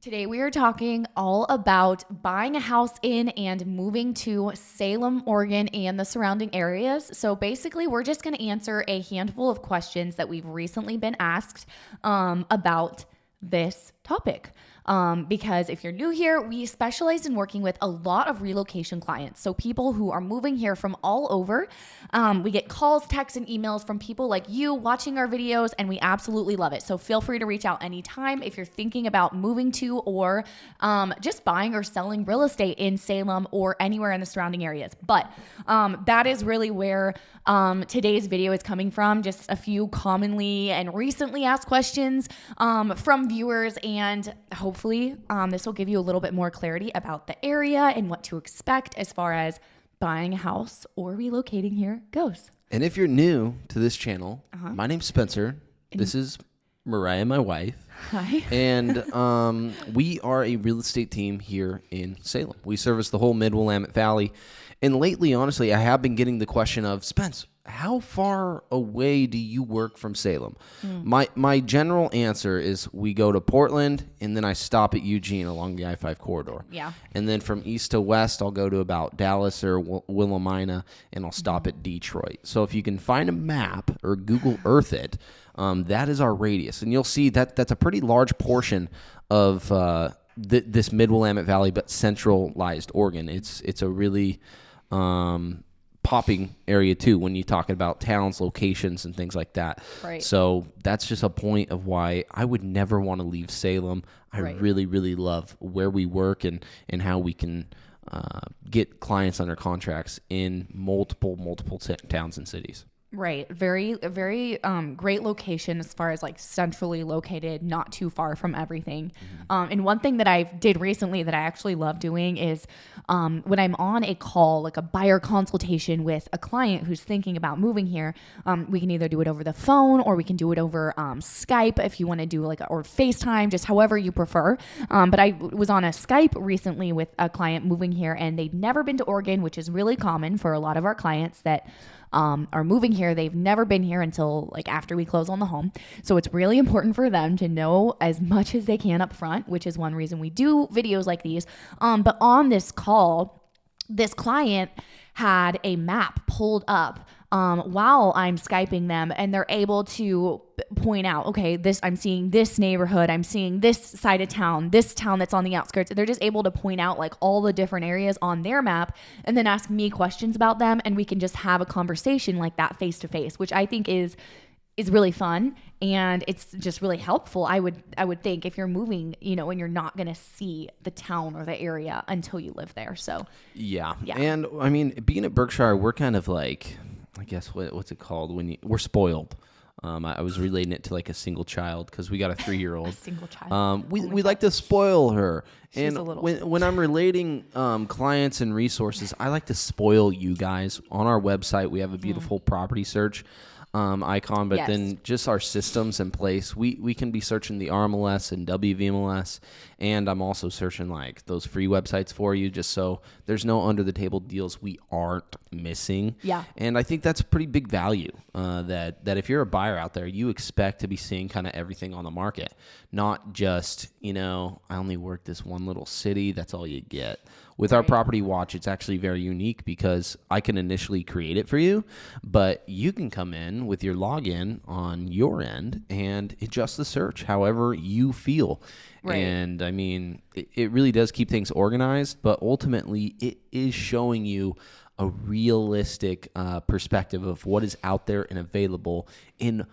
Today we are talking all about buying a house in and moving to Salem, Oregon and the surrounding areas. So basically we're just going to answer a handful of questions that we've recently been asked about this topic. Because if you're new here, we specialize in working with a lot of relocation clients. So people who are moving here from all over. We get calls, texts, and emails from people like you watching our videos, and we absolutely love it. So feel free to reach out anytime if you're thinking about moving to or just buying or selling real estate in Salem or anywhere in the surrounding areas. But that is really where today's video is coming from. Just a few commonly and recently asked questions from viewers, and hopefully this will give you a little bit more clarity about the area and what to expect as far as buying a house or relocating here goes. And if you're new to this channel, my name's Spencer. This is Mariah, my wife. Hi. And we are a real estate team here in Salem. We service the whole mid-Willamette Valley. And lately, honestly, I have been getting the question of, Spence, how far away do you work from Salem? My general answer is we go to Portland, and then I stop at Eugene along the I-5 corridor. Yeah. And then from east to west, I'll go to about Dallas or Willamette, and I'll stop at Detroit. So if you can find a map or Google Earth it, that is our radius. And you'll see that that's a pretty large portion of this mid-Willamette Valley, but centralized Oregon. It's a really popping area too when you talk about towns, locations, and things like that. Right. So that's just a point of why I would never want to leave Salem. I really, really love where we work and how we can get clients under contracts in multiple towns and cities. Right. Very great location as far as like centrally located, not too far from everything. And one thing that I did recently that I actually love doing is when I'm on a call, like a buyer consultation with a client who's thinking about moving here, we can either do it over the phone or we can do it over Skype if you want to do or FaceTime, just however you prefer. But I was on a Skype recently with a client moving here, and they'd never been to Oregon, which is really common for a lot of our clients that are moving here. They've never been here until after we close on the home. So it's really important for them to know as much as they can up front, which is one reason we do videos like these. But on this call, this client had a map pulled up while I'm Skyping them, and they're able to point out, okay, I'm seeing this neighborhood, I'm seeing this side of town, this town that's on the outskirts. They're just able to point out all the different areas on their map and then ask me questions about them, and we can just have a conversation like that face to face, which I think is really fun, and it's just really helpful. I would think if you're moving, and you're not going to see the town or the area until you live there. So yeah. And I mean, being at Berkshire, we're kind of I guess what's it called we're spoiled. I was relating it to a single child because we got a 3-year-old. A single child. We like to spoil her. She's and when I'm relating clients and resources, I like to spoil you guys. On our website, we have a beautiful property search icon, but then just our systems in place. We can be searching the RMLS and WVMLS, and I'm also searching those free websites for you, just so there's no under the table deals we aren't missing. Yeah. And I think that's a pretty big value that if you're a buyer out there, you expect to be seeing kind of everything on the market, not just, I only work this one little city. That's all you get. With our property watch, it's actually very unique because I can initially create it for you, but you can come in with your login on your end and adjust the search however you feel. Right. And I mean, it really does keep things organized, but ultimately it is showing you a realistic perspective of what is out there and available in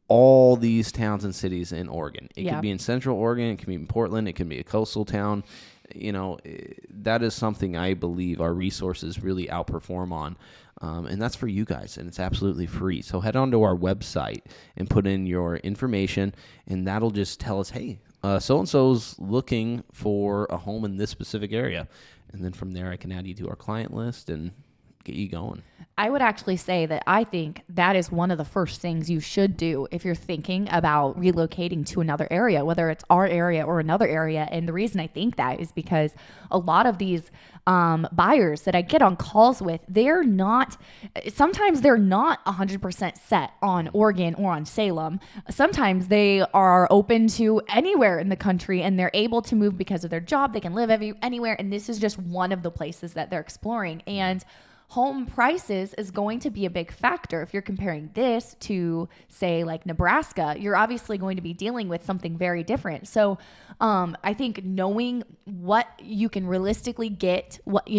all these towns and cities in Oregon. It could be in Central Oregon, it could be in Portland, it could be a coastal town. That is something I believe our resources really outperform on. And that's for you guys, and it's absolutely free. So head on to our website and put in your information, and that'll just tell us, hey, so-and-so's looking for a home in this specific area. And then from there, I can add you to our client list, and get you going. I would actually say that I think that is one of the first things you should do if you're thinking about relocating to another area, whether it's our area or another area. And the reason I think that is because a lot of these buyers that I get on calls with, sometimes they're not 100% set on Oregon or on Salem. Sometimes they are open to anywhere in the country and they're able to move because of their job. They can live anywhere. And this is just one of the places that they're exploring. And home prices is going to be a big factor. If you're comparing this to, say, like Nebraska, you're obviously going to be dealing with something very different. So I think knowing what you can realistically get, what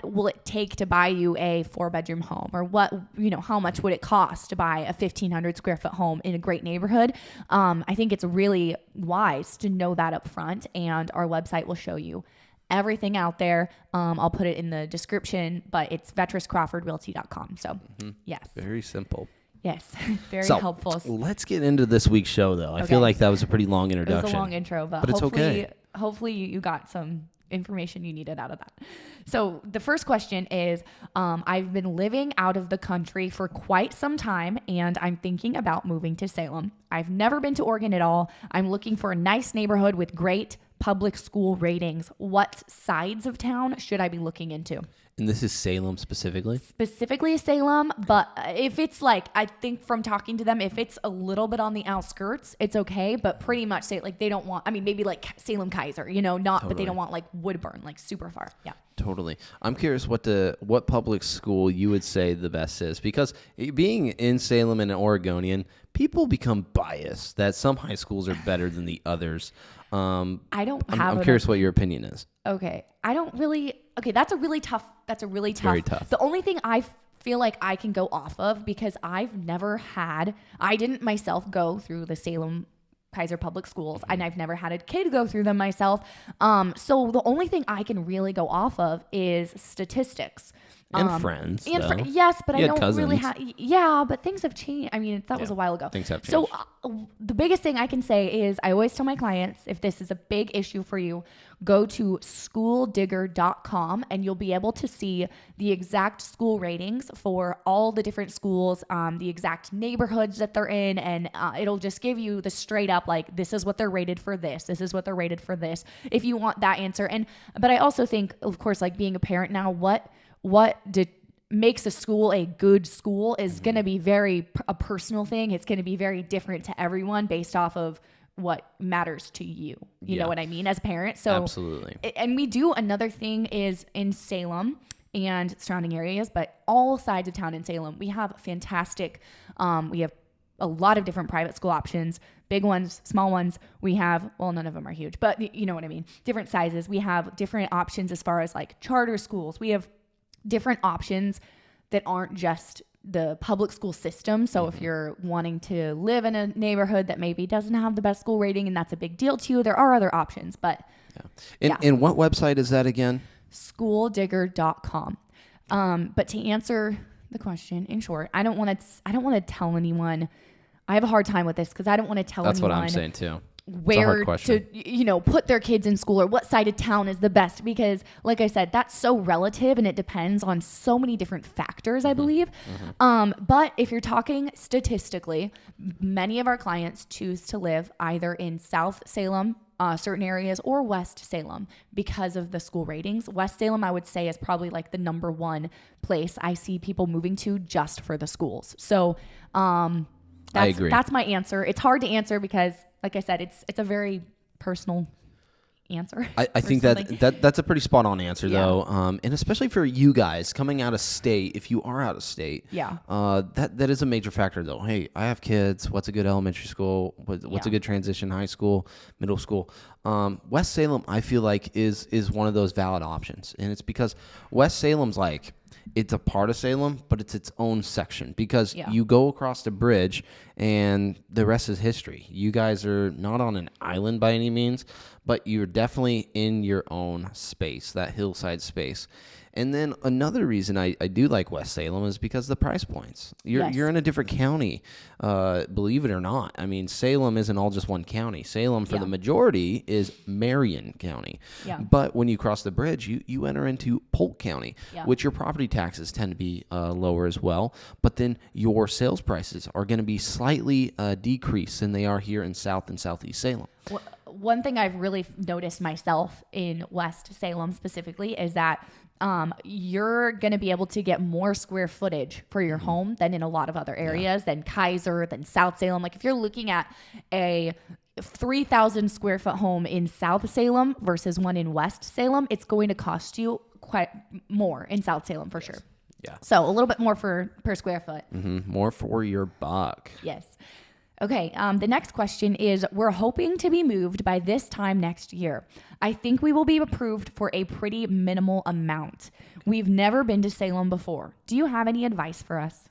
will it take to buy you a 4-bedroom home, or how much would it cost to buy a 1,500 square foot home in a great neighborhood? I think it's really wise to know that up front, and our website will show you everything out there. I'll put it in the description, but it's vettruscrawfordrealty.com. So yes. Very simple. Yes. Very so, helpful. Let's get into this week's show though. I feel like that was a pretty long introduction. It was a long intro, but it's okay. Hopefully you got some information you needed out of that. So the first question is, I've been living out of the country for quite some time and I'm thinking about moving to Salem. I've never been to Oregon at all. I'm looking for a nice neighborhood with great public school ratings. What sides of town should I be looking into? And this is Salem specifically? Specifically Salem, but if it's like, I think from talking to them, if it's a little bit on the outskirts, it's okay, but pretty much say like they don't want, maybe like Salem Keizer, totally. But they don't want like Woodburn, like super far. Yeah. Totally. I'm curious what public school you would say the best is, because being in Salem and an Oregonian, people become biased that some high schools are better than the others. I'm curious what your opinion is. Okay. That's a really tough. Very tough. The only thing I feel like I can go off of, because I didn't myself go through the Salem Keizer public schools, and I've never had a kid go through them myself. So the only thing I can really go off of is statistics. And friends. Yes, but I don't really have. Yeah, but things have changed. That was a while ago. Things have changed. So the biggest thing I can say is I always tell my clients, if this is a big issue for you, go to schooldigger.com and you'll be able to see the exact school ratings for all the different schools, the exact neighborhoods that they're in, and it'll just give you the straight up, like, this is what they're rated for this is what they're rated for this, if you want that answer. But I also think, of course, like being a parent now, what makes a school a good school is going to be a personal thing. It's going to be very different to everyone based off of what matters to you. You know what I mean? As a parent. So absolutely. And we do another thing is in Salem and surrounding areas, but all sides of town in Salem, we have fantastic, we have a lot of different private school options, big ones, small ones. We have, none of them are huge, but you know what I mean? Different sizes. We have different options as far as like charter schools. We have different options that aren't just the public school system. So if you're wanting to live in a neighborhood that maybe doesn't have the best school rating and that's a big deal to you, there are other options. But And what website is that again? Schooldigger.com. But to answer the question in short, I don't want to tell anyone. I have a hard time with this because I don't want to tell anyone. That's what I'm saying too. Where to put their kids in school or what side of town is the best, because like I said, that's so relative and it depends on so many different factors, I believe. But if you're talking statistically, many of our clients choose to live either in South Salem, certain areas, or West Salem because of the school ratings. West Salem, I would say, is probably like the number one place I see people moving to just for the schools. So I agree. That's my answer. It's hard to answer because, like I said, it's a very personal answer. I think that's a pretty spot on answer though. And especially for you guys coming out of state, if you are out of state, that is a major factor though. Hey, I have kids. What's a good elementary school? What's a good transition high school, middle school? West Salem, I feel like is one of those valid options. And it's because West Salem's like, it's a part of Salem, but it's its own section because you go across the bridge and the rest is history. You guys are not on an island by any means, but you're definitely in your own space, that hillside space. And then another reason I do like West Salem is because of the price points. You're in a different county, believe it or not. I mean, Salem isn't all just one county. Salem, for the majority, is Marion County. Yeah. But when you cross the bridge, you enter into Polk County, which your property taxes tend to be lower as well. But then your sales prices are going to be slightly decreased than they are here in South and Southeast Salem. One thing I've really noticed myself in West Salem specifically is that you're going to be able to get more square footage for your home than in a lot of other areas, than Keizer, than South Salem. Like if you're looking at a 3,000 square foot home in South Salem versus one in West Salem, it's going to cost you quite more in South Salem for sure. Yeah. So a little bit more per square foot. More for your buck. Yes. Okay, the next question is, we're hoping to be moved by this time next year. I think we will be approved for a pretty minimal amount. We've never been to Salem before. Do you have any advice for us?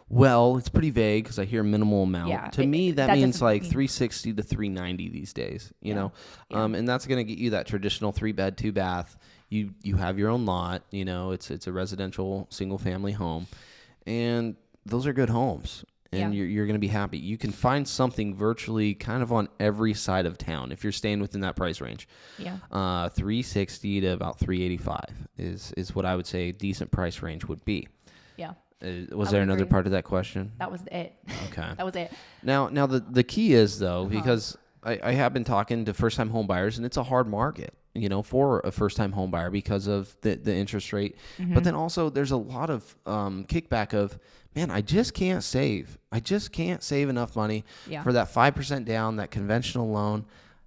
Well, it's pretty vague because I hear minimal amount. Yeah, to me, that means like $360 to $390 these days, you know? Yeah. And that's going to get you that traditional 3-bed, 2-bath. You have your own lot, you know, it's a residential single-family home. And those are good homes. And you're going to be happy. You can find something virtually kind of on every side of town if you're staying within that price range. Yeah. $360 to about $385 is what I would say a decent price range would be. Yeah. Was there another part of that question? That was it. Okay. That was it. Now the key is, though, because I have been talking to first-time home buyers, and it's a hard market, you know, for a first-time home buyer because of the interest rate. But then also there's a lot of kickback of, man, I just can't save. I just can't save enough money for that 5% down, that conventional loan.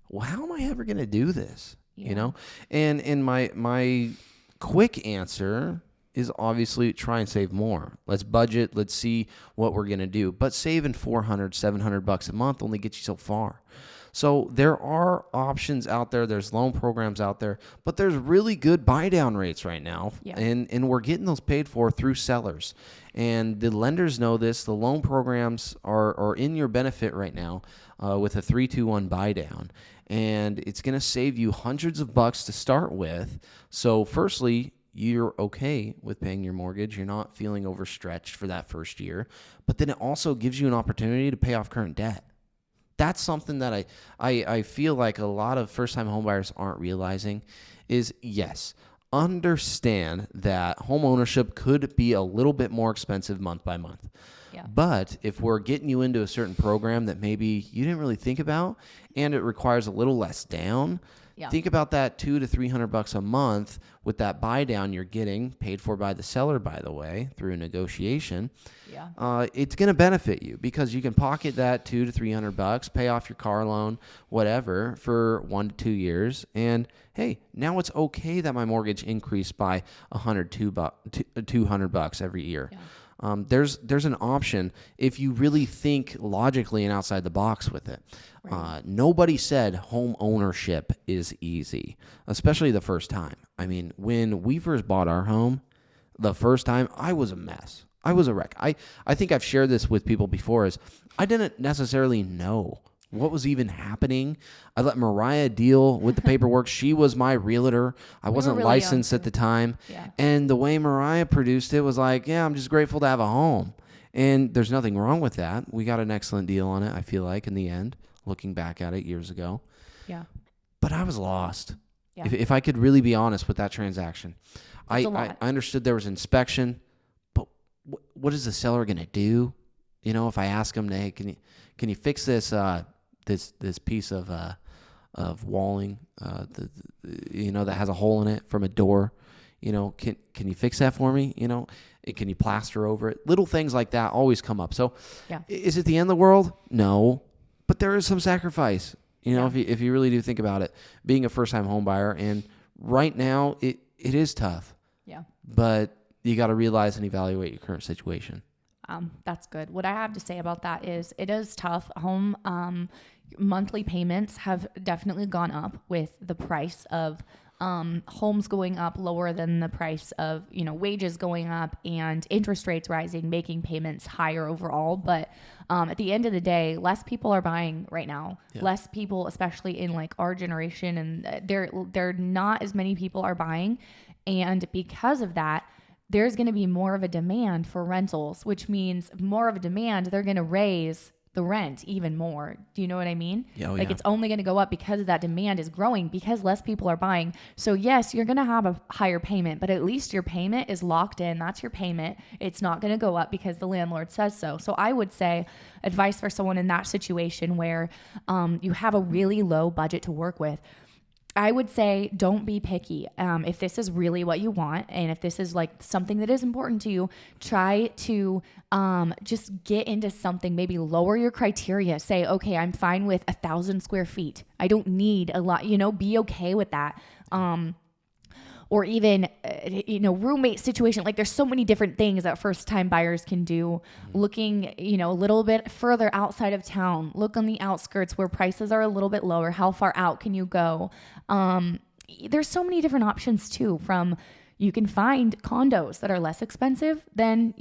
Well, how am I ever going to do this? Yeah. You know? And my quick answer is obviously try and save more. Let's budget. Let's see what we're going to do. But saving $400, $700 a month only gets you so far. So there are options out there. There's loan programs out there, but there's really good buy down rates right now. Yeah. And we're getting those paid for through sellers. And the lenders know this. The loan programs are in your benefit right now with a 3-2-1 buy down. And it's going to save you hundreds of bucks to start with. So firstly, you're okay with paying your mortgage. You're not feeling overstretched for that first year. But then it also gives you an opportunity to pay off current debt. That's something that I feel like a lot of first-time homebuyers aren't realizing is, yes, understand that home ownership could be a little bit more expensive month by month. Yeah. But if we're getting you into a certain program that maybe you didn't really think about and it requires a little less down, think about that $200 to $300 a month with that buy down you're getting, paid for by the seller, by the way, through a negotiation. Yeah. It's going to benefit you because you can pocket that $200 to $300, pay off your car loan, whatever, for 1 to 2 years. And hey, now it's okay that my mortgage increased by $200 every year. Yeah. There's an option if you really think logically and outside the box with it. Right. Nobody said home ownership is easy, especially the first time. I mean, when we first bought our home, the first time, I was a mess. I was a wreck. I think I've shared this with people before, is I didn't necessarily know what was even happening. I let Mariah deal with the paperwork. She was my realtor. I wasn't really licensed at the time. Yeah. And the way Mariah produced it was like, yeah, I'm just grateful to have a home. And there's nothing wrong with that. We got an excellent deal on it, I feel like, in the end, looking back at it years ago. Yeah. But I was lost. Yeah. If I could really be honest with that transaction. I understood there was inspection, but what is the seller going to do? You know, if I ask him, hey, can you fix this this piece of walling, that has a hole in it from a door, you know, can you fix that for me? You know, can you plaster over it? Little things like that always come up. So is it the end of the world? No, but there is some sacrifice, you know, if you really do think about it, being a first-time home buyer. And right now it is tough. Yeah. But you got to realize and evaluate your current situation. That's good. What I have to say about that is it is tough. Home monthly payments have definitely gone up with the price of homes going up lower than the price of, wages going up and interest rates rising, making payments higher overall. But at the end of the day, less people are buying right now. Yeah. Less people, especially in like our generation, and they're not as many people are buying. And because of that, there's going to be more of a demand for rentals, which means more of a demand. They're going to raise the rent even more. Do you know what I mean? Yeah, it's only going to go up because of that demand is growing because less people are buying. So yes, you're going to have a higher payment, but at least your payment is locked in. That's your payment. It's not going to go up because the landlord says so. So I would say advice for someone in that situation where you have a really low budget to work with. I would say don't be picky. If this is really what you want, and if this is like something that is important to you, try to just get into something, maybe lower your criteria. Say, okay, I'm fine with 1,000 square feet. I don't need a lot, be okay with that. Or even, roommate situation. Like there's so many different things that first time buyers can do. Looking, a little bit further outside of town. Look on the outskirts where prices are a little bit lower. How far out can you go? There's so many different options too. You can find condos that are less expensive than,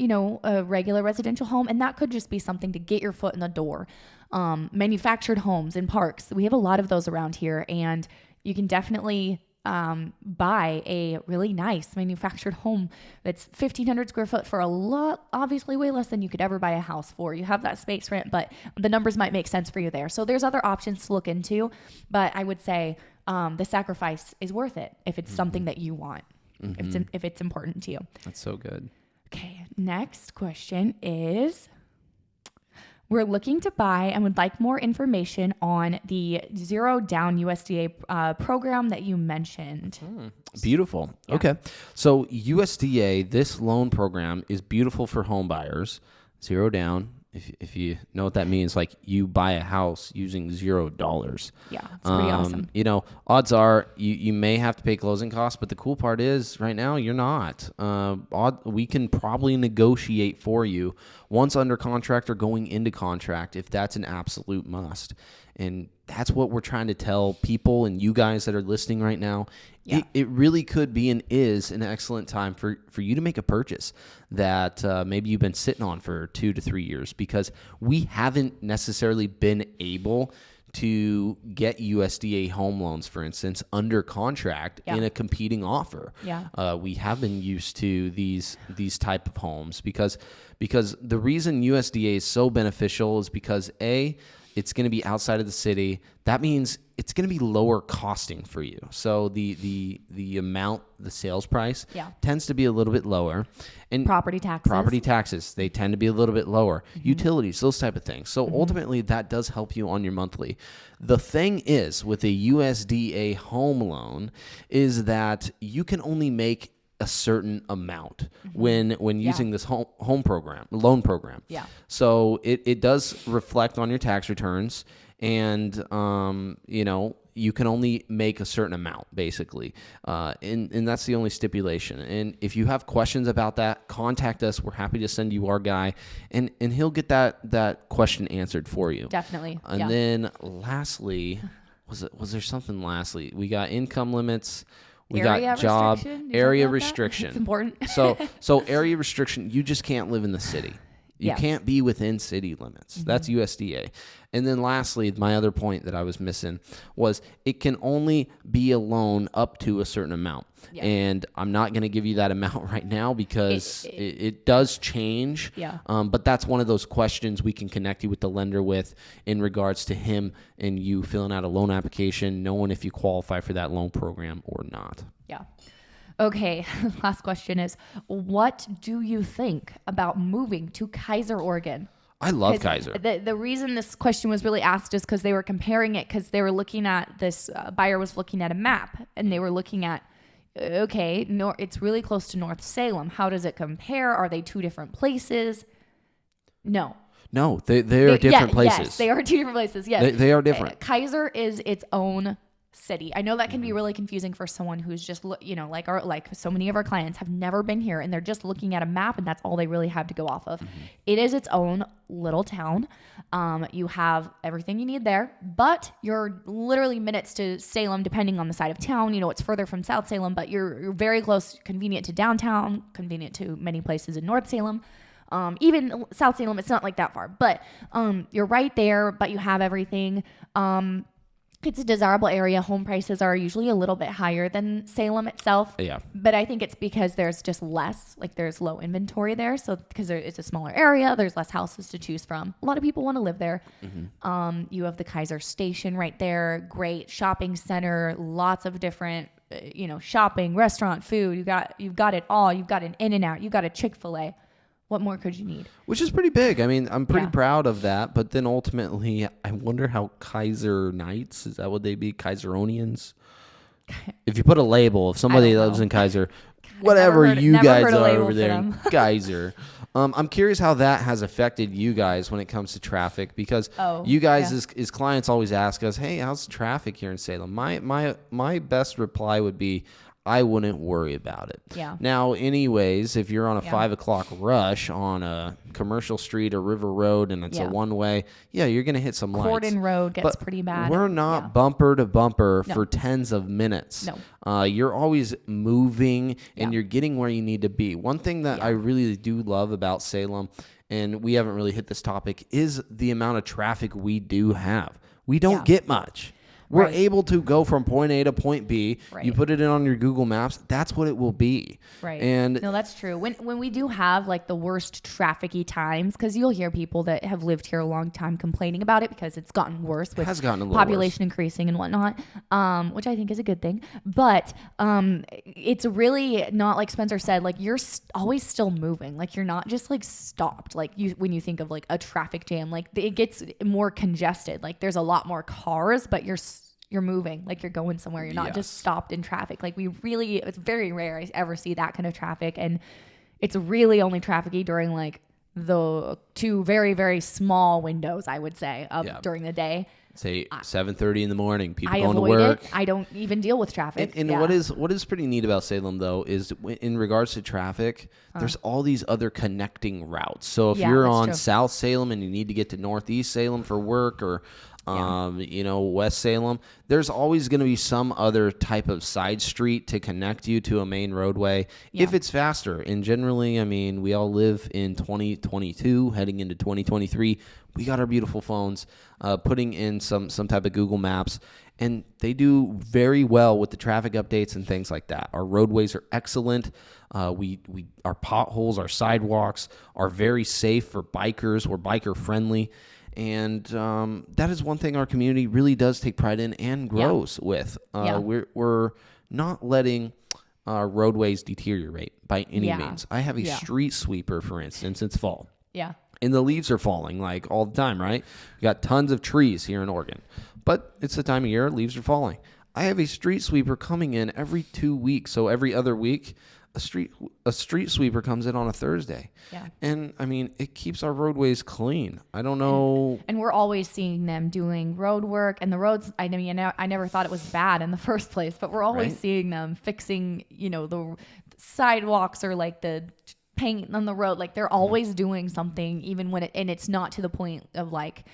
a regular residential home. And that could just be something to get your foot in the door. Manufactured homes in parks. We have a lot of those around here, and you can definitely buy a really nice manufactured home that's 1,500 square foot for a lot, obviously way less than you could ever buy a house for. You have that space rent, but the numbers might make sense for you there. So there's other options to look into, but I would say the sacrifice is worth it if it's something that you want, if it's important to you. That's so good. Okay, next question is, we're looking to buy and would like more information on the Zero Down USDA program that you mentioned. Beautiful. Yeah. Okay. So USDA, this loan program is beautiful for home buyers. Zero down. If you know what that means, like you buy a house using $0. Yeah, it's pretty awesome. Odds are you may have to pay closing costs, but the cool part is right now you're not. We can probably negotiate for you once under contract or going into contract if that's an absolute must. And that's what we're trying to tell people and you guys that are listening right now. Yeah. It really could be and is an excellent time for you to make a purchase that maybe you've been sitting on for 2 to 3 years, because we haven't necessarily been able to get USDA home loans, for instance, under contract in a competing offer. Yeah. We have been used to these type of homes because the reason USDA is so beneficial is because it's going to be outside of the city. That means it's going to be lower costing for you. So the amount, the sales price tends to be a little bit lower. And property taxes, they tend to be a little bit lower. Utilities, those type of things. So ultimately that does help you on your monthly. The thing is with a USDA home loan is that you can only make a certain amount when using this loan program. Yeah. So it does reflect on your tax returns, and you can only make a certain amount basically, and that's the only stipulation. And if you have questions about that, contact us. We're happy to send you our guy, and he'll get that question answered for you. Definitely. And then lastly, was there something lastly? We got income limits. We got job area restriction. It's important. So area restriction, you just can't live in the city. You can't be within city limits. That's USDA. And then lastly, my other point that I was missing was it can only be a loan up to a certain amount. Yeah. And I'm not going to give you that amount right now because it does change. Yeah. But that's one of those questions we can connect you with the lender with in regards to him and you filling out a loan application, knowing if you qualify for that loan program or not. Yeah. Okay, last question is, what do you think about moving to Keizer, Oregon? I love Keizer. The reason this question was really asked is because they were comparing it, because they were looking at this, buyer was looking at a map, and they were looking at, okay, it's really close to North Salem. How does it compare? Are they two different places? No, they are different places. Yes, they are two different places, yes. They are different. Keizer is its own city. I know that can be really confusing for someone who's just, like so many of our clients have never been here and they're just looking at a map and that's all they really have to go off of. It is its own little town. You have everything you need there, but you're literally minutes to Salem, depending on the side of town. It's further from South Salem, but you're very close, convenient to downtown, convenient to many places in North Salem. Even South Salem, it's not like that far, but you're right there, but you have everything. It's a desirable area. Home prices are usually a little bit higher than Salem itself. Yeah. But I think it's because there's just less, like there's low inventory there. So because it's a smaller area, there's less houses to choose from. A lot of people want to live there. You have the Keizer station right there. Great shopping center. Lots of different, shopping, restaurant, food. You've got it all. You've got an In-N-Out. You've got a Chick-fil-A. What more could you need? Which is pretty big. I mean, I'm pretty proud of that. But then ultimately, I wonder how Keizer Knights, is that what they be? Keizeronians? If you put a label, if somebody lives in Keizer, whatever you guys are over there in Keizer. I'm curious how that has affected you guys when it comes to traffic, because you guys as clients always ask us, hey, how's the traffic here in Salem? My best reply would be, I wouldn't worry about it. Yeah. Now, anyways, if you're on a 5 o'clock rush on a commercial street or River Road and it's a one-way, you're going to hit some lights. Corden Road gets pretty bad. We're not bumper to bumper for tens of minutes. No. You're always moving and you're getting where you need to be. One thing that I really do love about Salem, and we haven't really hit this topic, is the amount of traffic we do have. We don't get much. We're able to go from point A to point B. Right. You put it in on your Google Maps. That's what it will be. Right. And no, that's true. When we do have like the worst trafficy times, because you'll hear people that have lived here a long time complaining about it because it's gotten worse with population increasing and whatnot, which I think is a good thing. But it's really not, like Spencer said, like you're always still moving. Like you're not just like stopped. Like when you think of like a traffic jam, like it gets more congested. Like there's a lot more cars, but you're moving, like you're going somewhere. You're not just stopped in traffic. Like it's very rare I ever see that kind of traffic. And it's really only trafficy during like the two very, very small windows, I would say, during the day. Say 7:30 in the morning, people I going to avoid work. it. I don't even deal with traffic. And what is pretty neat about Salem, though, is in regards to traffic, there's all these other connecting routes. So if you're on South Salem and you need to get to Northeast Salem for work, or West Salem, there's always going to be some other type of side street to connect you to a main roadway if it's faster. And generally, I mean, we all live in 2022, heading into 2023. We got our beautiful phones, putting in some type of Google Maps, and they do very well with the traffic updates and things like that. Our roadways are excellent. Our potholes, our sidewalks are very safe for bikers. We're biker friendly. And that is one thing our community really does take pride in and grows with. We're not letting our roadways deteriorate by any means. I have a street sweeper, for instance. It's fall. Yeah. And the leaves are falling like all the time, right? We got tons of trees here in Oregon. But it's the time of year, leaves are falling. I have a street sweeper coming in every 2 weeks. So every other week, a street sweeper comes in on a Thursday. Yeah. And I mean, it keeps our roadways clean. I don't know. And we're always seeing them doing road work, and the roads, I mean, I never thought it was bad in the first place, but we're always seeing them fixing, the sidewalks or like the paint on the road. Like they're always doing something, even when it's not to the point of like,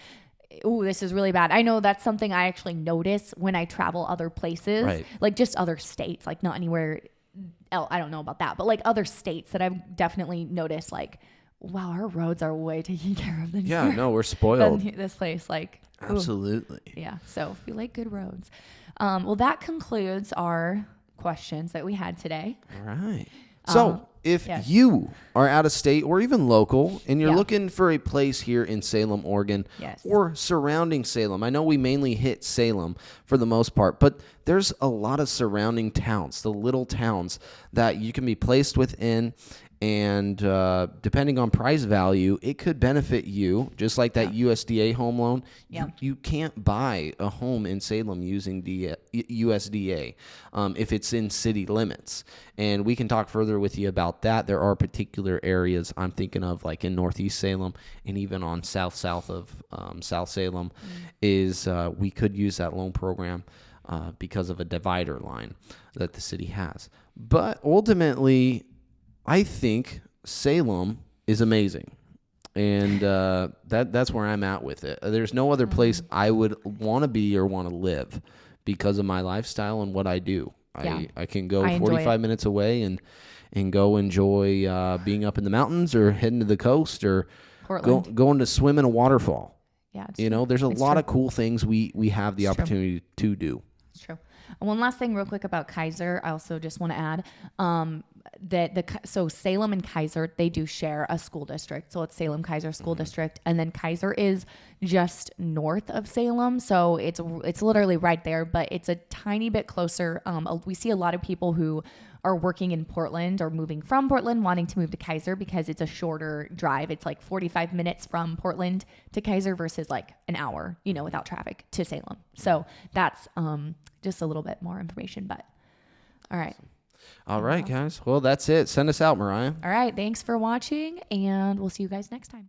ooh, this is really bad. I know that's something I actually notice when I travel other places, like just other states, like not anywhere else. I don't know about that, but like other states that I've definitely noticed, like, wow, our roads are way taken care of than here. No, we're spoiled. This place, like, absolutely. Ooh. Yeah. So if you like good roads, well, that concludes our questions that we had today. All right. So if you are out of state or even local and you're looking for a place here in Salem, Oregon, or surrounding Salem, I know we mainly hit Salem for the most part, but there's a lot of surrounding towns, the little towns that you can be placed within. And depending on price value, it could benefit you, just like that USDA home loan. You can't buy a home in Salem using USDA if it's in city limits. And we can talk further with you about that. There are particular areas I'm thinking of, like in Northeast Salem and even on south of South Salem, is we could use that loan program. because of a divider line that the city has. But ultimately, I think Salem is amazing. And that's where I'm at with it. There's no other place I would want to be or want to live because of my lifestyle and what I do. Yeah. I can go 45 minutes away and go enjoy being up in the mountains or heading to the coast or going to swim in a waterfall. Yeah, there's a lot of cool things we have the opportunity to do. It's true. And one last thing real quick about Keizer. I also just want to add so Salem and Keizer, they do share a school district. So it's Salem Keizer School District. And then Keizer is just north of Salem. So it's literally right there, but it's a tiny bit closer. We see a lot of people who are working in Portland or moving from Portland wanting to move to Keizer because it's a shorter drive. It's like 45 minutes from Portland to Keizer versus like an hour, without traffic to Salem. So that's just a little bit more information, but all right. All right, guys. Well, that's it. Send us out, Mariah. All right. Thanks for watching, and we'll see you guys next time.